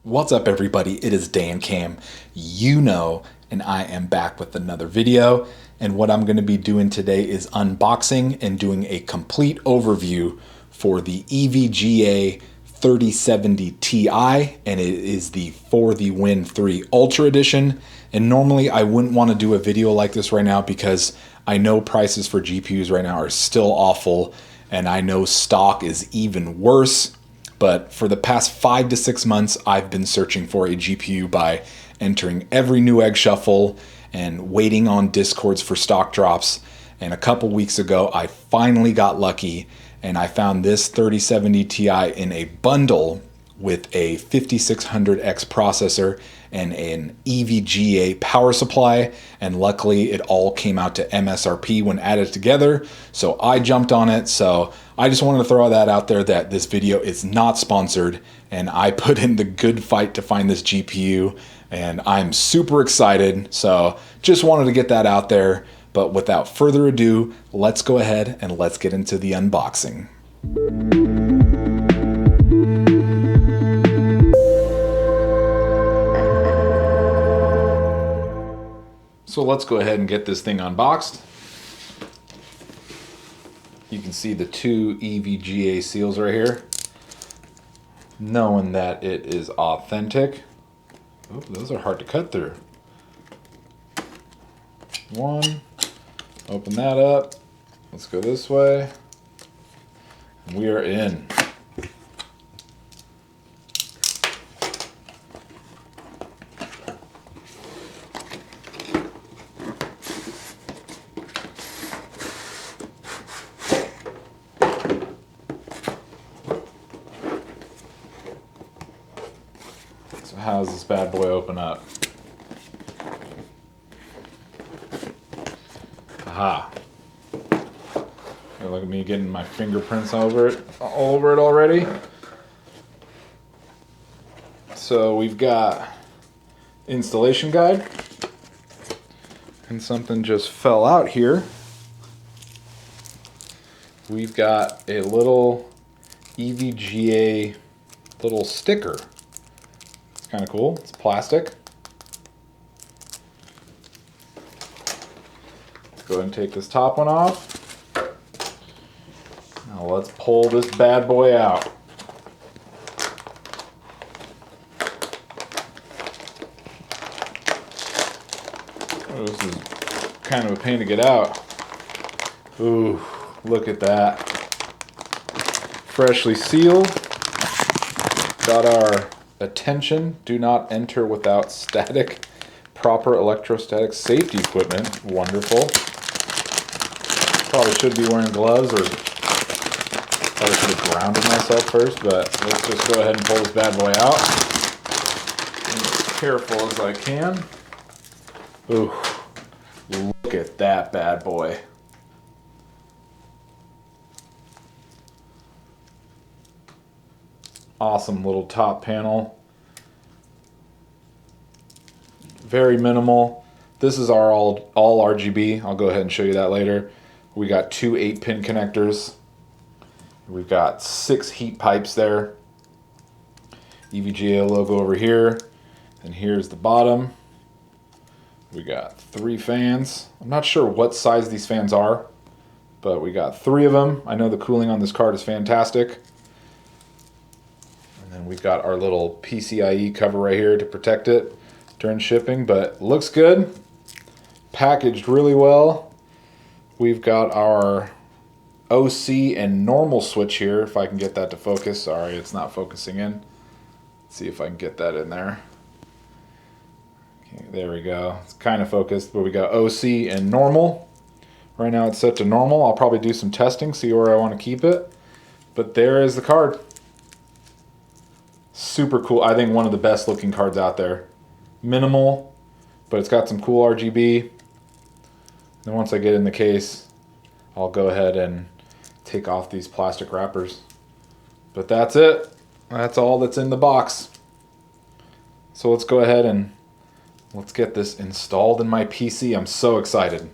What's up, everybody? It is Dankamyouknow, and I am back with another video. And what I'm going to be doing today is unboxing and doing a complete overview for the EVGA 3070 Ti, and it is the For the Win 3 Ultra Edition. And normally I wouldn't want to do a video like this right now because I know prices for GPUs right now are still awful, and I know stock is even worse. But for the past 5 to 6 months, I've been searching for a GPU by entering every Newegg shuffle and waiting on Discords for stock drops. And a couple weeks ago, I finally got lucky and I found this 3070 Ti in a bundle with a 5600X processor and an EVGA power supply, and luckily it all came out to MSRP when added together, so I jumped on it. So I just wanted to throw that out there that this video is not sponsored, and I put in the good fight to find this GPU, and I'm super excited, so just wanted to get that out there. But without further ado, let's go ahead and let's get into the unboxing. So let's go ahead and get this thing unboxed. You can see the two EVGA seals right here, knowing that it is authentic. Oh, those are hard to cut through. One, open that up. Let's go this way. We are in. So how does this bad boy open up? Aha. Look at me getting my fingerprints all over it already. So we've got installation guide, and something just fell out here. We've got a little EVGA little sticker. It's kind of cool. It's plastic. Let's go ahead and take this top one off. Now let's pull this bad boy out. Oh, this is kind of a pain to get out. Ooh, look at that. Freshly sealed. Got our attention, do not enter without static, proper electrostatic safety equipment. Wonderful. Probably should be wearing gloves, or probably should have grounded myself first, but let's just go ahead and pull this bad boy out. Be as careful as I can. Ooh, look at that bad boy. Awesome little top panel. Very minimal. This is our all RGB. I'll go ahead and show you that later. We got two 8-pin connectors. We've got 6 heat pipes there. EVGA logo over here. And here's the bottom. We got 3 fans. I'm not sure what size these fans are, but we got 3 of them. I know the cooling on this card is fantastic. And then we've got our little PCIe cover right here to protect it during shipping, but looks good. Packaged really well. We've got our OC and normal switch here, if I can get that to focus. Sorry, it's not focusing in. Let's see if I can get that in there. Okay, there we go. It's kind of focused, but we got OC and normal. Right now it's set to normal. I'll probably do some testing, see where I want to keep it. But there is the card. Super cool. I think one of the best looking cards out there. Minimal, but it's got some cool RGB. And once I get in the case, I'll go ahead and take off these plastic wrappers. But that's it. That's all that's in the box. So let's go ahead and let's get this installed in my PC. I'm so excited.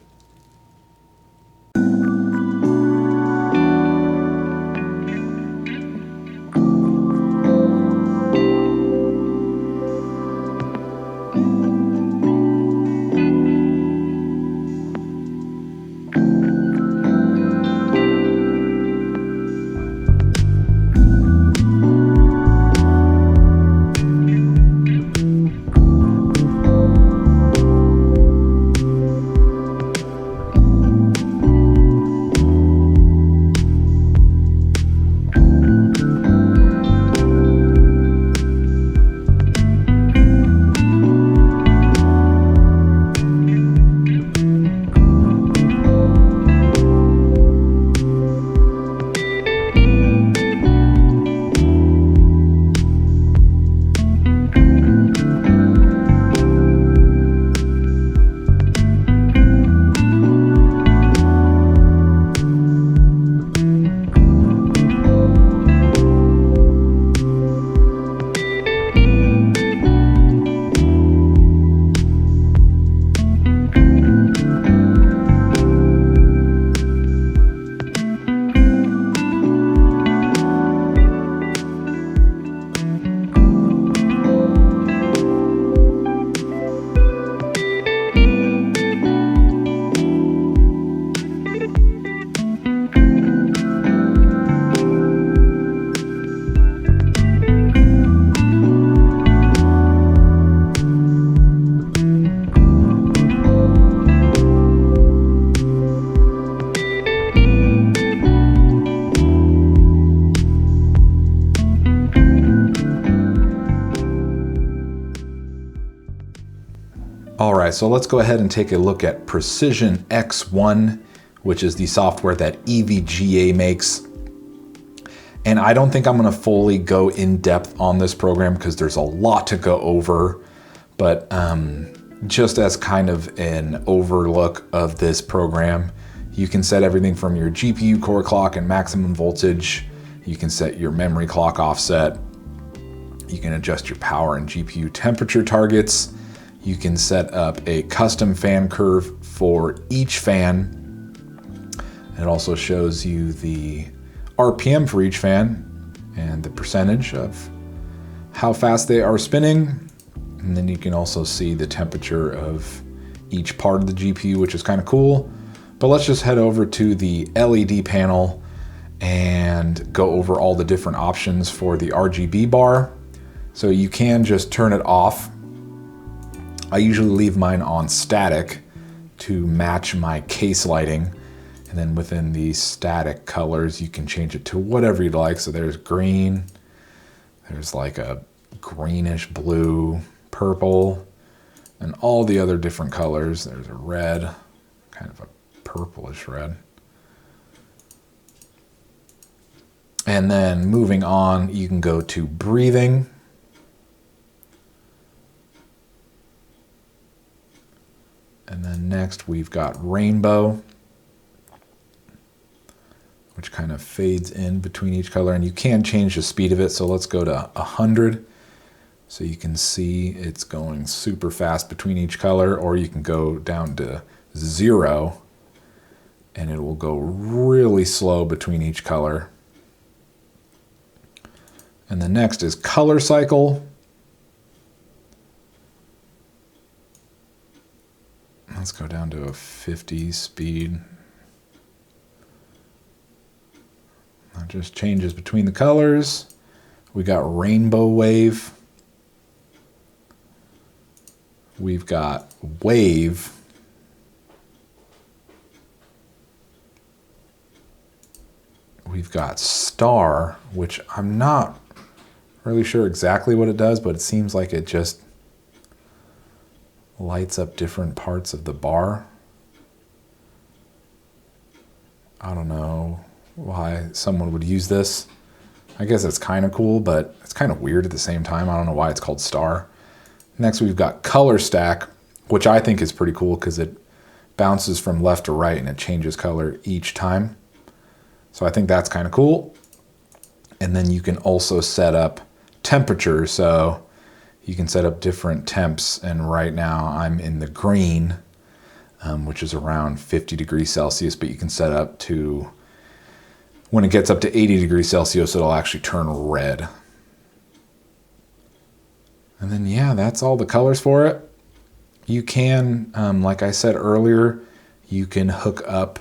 All right, so let's go ahead and take a look at Precision X1, which is the software that EVGA makes. And I don't think I'm gonna fully go in depth on this program because there's a lot to go over, but just as kind of an overlook of this program, you can set everything from your GPU core clock and maximum voltage. You can set your memory clock offset. You can adjust your power and GPU temperature targets. You can set up a custom fan curve for each fan. It also shows you the RPM for each fan and the percentage of how fast they are spinning. And then you can also see the temperature of each part of the GPU, which is kind of cool. But let's just head over to the LED panel and go over all the different options for the RGB bar. So you can just turn it off. I usually leave mine on static to match my case lighting. And then within the static colors, you can change it to whatever you'd like. So there's green, there's like a greenish blue, purple, and all the other different colors. There's a red, kind of a purplish red. And then moving on, you can go to breathing. And then next we've got rainbow, which kind of fades in between each color, and you can change the speed of it. So let's go to 100. So you can see it's going super fast between each color, or you can go down to 0 and it will go really slow between each color. And the next is color cycle. Let's go down to a 50 speed. That just changes between the colors. We got rainbow wave. We've got wave. We've got star, which I'm not really sure exactly what it does, but it seems like it just lights up different parts of the bar. I don't know why someone would use this. I guess it's kind of cool, but it's kind of weird at the same time. I don't know why it's called star. Next, we've got color stack, which I think is pretty cool because it bounces from left to right and it changes color each time. So I think that's kind of cool. And then you can also set up temperature. So you can set up different temps. And right now I'm in the green, which is around 50 degrees Celsius, but you can set up to, when it gets up to 80 degrees Celsius, it'll actually turn red. And then, yeah, that's all the colors for it. You can, like I said earlier, you can hook up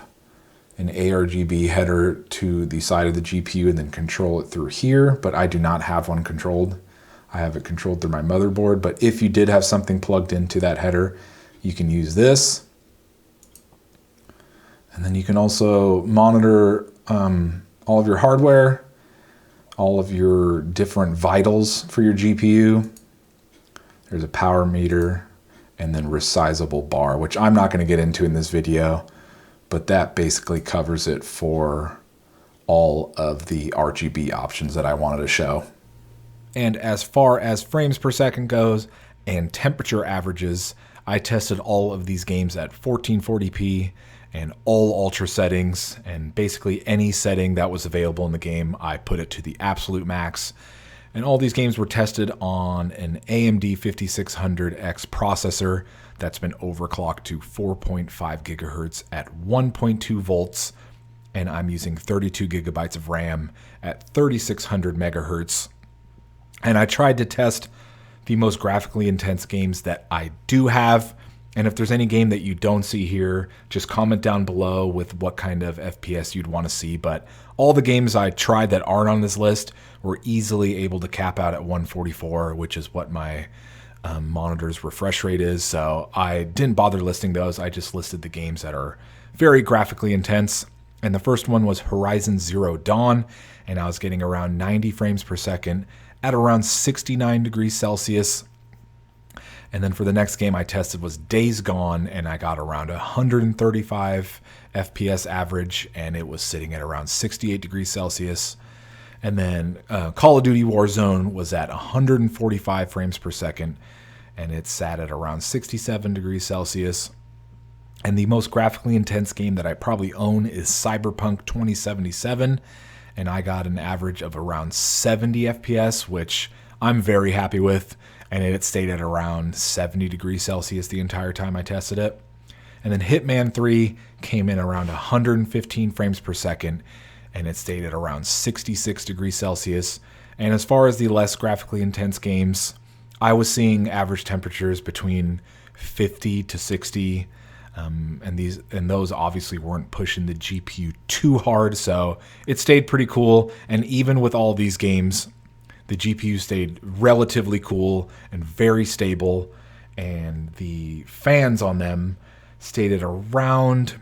an ARGB header to the side of the GPU and then control it through here, but I do not have one controlled. I have it controlled through my motherboard, but if you did have something plugged into that header, you can use this. And then you can also monitor all of your hardware, all of your different vitals for your GPU. There's a power meter and then resizable bar, which I'm not going to get into in this video, but that basically covers it for all of the RGB options that I wanted to show. And as far as frames per second goes and temperature averages, I tested all of these games at 1440p and all ultra settings, and basically any setting that was available in the game, I put it to the absolute max. And all these games were tested on an AMD 5600X processor that's been overclocked to 4.5 gigahertz at 1.2 volts. And I'm using 32 gigabytes of RAM at 3600 megahertz. And I tried to test the most graphically intense games that I do have. And if there's any game that you don't see here, just comment down below with what kind of FPS you'd want to see. But all the games I tried that aren't on this list were easily able to cap out at 144, which is what my monitor's refresh rate is. So I didn't bother listing those. I just listed the games that are very graphically intense. And the first one was Horizon Zero Dawn, and I was getting around 90 frames per second at around 69 degrees Celsius. And then for the next game I tested was Days Gone, and I got around 135 FPS average, and it was sitting at around 68 degrees Celsius. And then Call of Duty Warzone was at 145 frames per second, and it sat at around 67 degrees Celsius. And the most graphically intense game that I probably own is Cyberpunk 2077, and I got an average of around 70 FPS, which I'm very happy with, and it stayed at around 70 degrees Celsius the entire time I tested it. And then Hitman 3 came in around 115 frames per second, and it stayed at around 66 degrees Celsius. And as far as the less graphically intense games, I was seeing average temperatures between 50 to 60, and those obviously weren't pushing the GPU too hard, so it stayed pretty cool. And even with all these games, the GPU stayed relatively cool and very stable, and the fans on them stayed at around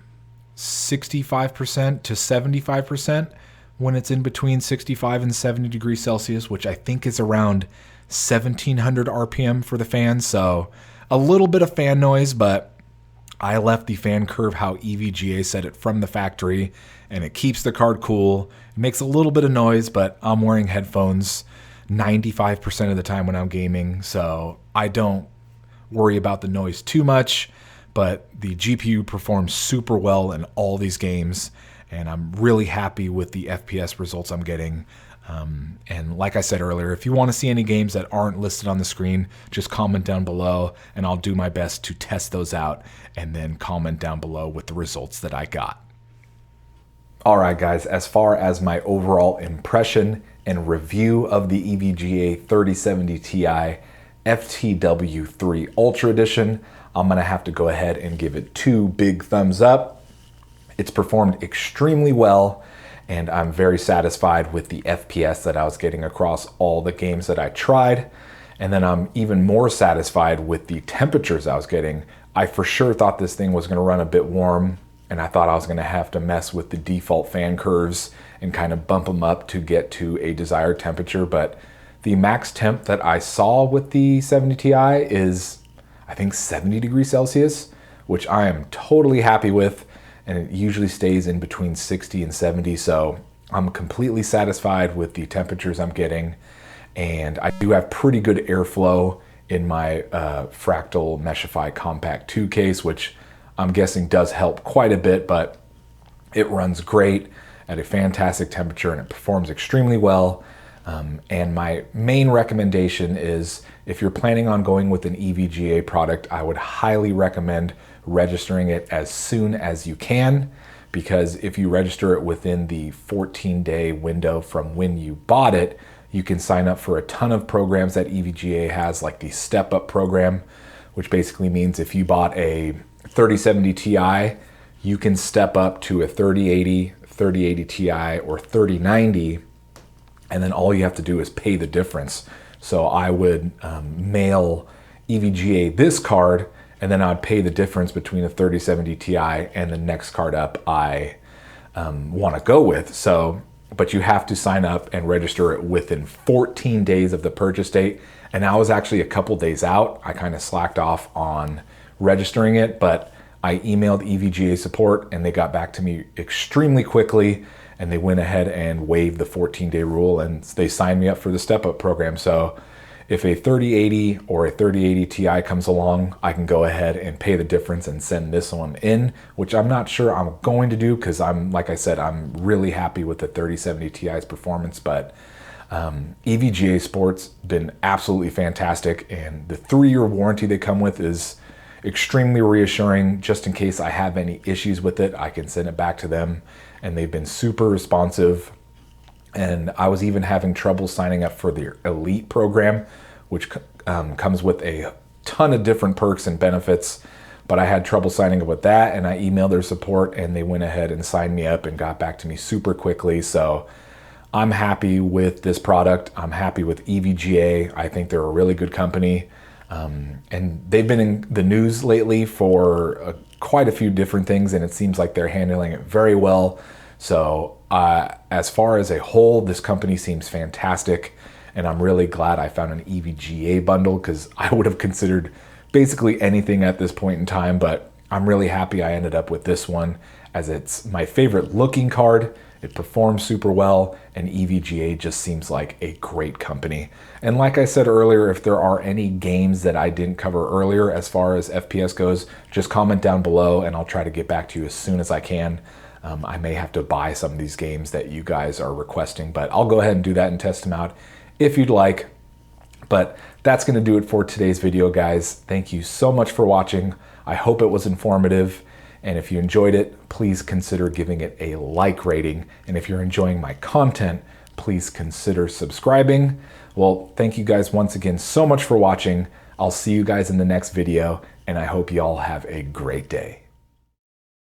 65% to 75% when it's in between 65 and 70 degrees Celsius, which I think is around 1700 RPM for the fans. So a little bit of fan noise, but I left the fan curve how EVGA said it from the factory, and it keeps the card cool. It makes a little bit of noise, but I'm wearing headphones 95% of the time when I'm gaming, so I don't worry about the noise too much. But the GPU performs super well in all these games, and I'm really happy with the FPS results I'm getting. And like I said earlier, if you want to see any games that aren't listed on the screen, just comment down below, and I'll do my best to test those out and then comment down below with the results that I got. All right, guys, as far as my overall impression and review of the EVGA 3070Ti FTW3 Ultra Edition, I'm going to have to go ahead and give it 2 big thumbs up. It's performed extremely well, and I'm very satisfied with the FPS that I was getting across all the games that I tried. And then I'm even more satisfied with the temperatures I was getting. I for sure thought this thing was going to run a bit warm, and I thought I was going to have to mess with the default fan curves and kind of bump them up to get to a desired temperature. But the max temp that I saw with the 70 Ti is, I think, 70 degrees Celsius, which I am totally happy with. And it usually stays in between 60 and 70. So I'm completely satisfied with the temperatures I'm getting. And I do have pretty good airflow in my Fractal Meshify Compact 2 case, which I'm guessing does help quite a bit, but it runs great at a fantastic temperature and it performs extremely well. And my main recommendation is, if you're planning on going with an EVGA product, I would highly recommend registering it as soon as you can, because if you register it within the 14-day window from when you bought it, you can sign up for a ton of programs that EVGA has, like the Step Up program, which basically means if you bought a 3070 Ti, you can step up to a 3080, 3080 Ti, or 3090, and then all you have to do is pay the difference. So I would mail EVGA this card, and then I'd pay the difference between a 3070 Ti and the next card up I want to go with. So, but you have to sign up and register it within 14 days of the purchase date. And I was actually a couple days out. I kind of slacked off on registering it, but I emailed EVGA support and they got back to me extremely quickly, and they went ahead and waived the 14-day rule, and they signed me up for the Step Up program. So if a 3080 or a 3080 Ti comes along, I can go ahead and pay the difference and send this one in, which I'm not sure I'm going to do, because like I said, I'm really happy with the 3070 Ti's performance. But EVGA support's been absolutely fantastic, and the 3-year warranty they come with is extremely reassuring. Just in case I have any issues with it, I can send it back to them, and they've been super responsive. And I was even having trouble signing up for the Elite program, which comes with a ton of different perks and benefits, but I had trouble signing up with that, and I emailed their support and they went ahead and signed me up and got back to me super quickly. So I'm happy with this product. I'm happy with EVGA. I think they're a really good company. And they've been in the news lately for quite a few different things, and it seems like they're handling it very well. So as far as a whole, this company seems fantastic, and I'm really glad I found an EVGA bundle because I would have considered basically anything at this point in time, but I'm really happy I ended up with this one as it's my favorite looking card. It performs super well, and EVGA just seems like a great company. And like I said earlier, if there are any games that I didn't cover earlier as far as FPS goes, just comment down below and I'll try to get back to you as soon as I can. I may have to buy some of these games that you guys are requesting, but I'll go ahead and do that and test them out if you'd like. But that's gonna do it for today's video, guys. Thank you so much for watching. I hope it was informative. And if you enjoyed it, please consider giving it a like rating. And if you're enjoying my content, please consider subscribing. Well, thank you guys once again so much for watching. I'll see you guys in the next video, and I hope you all have a great day.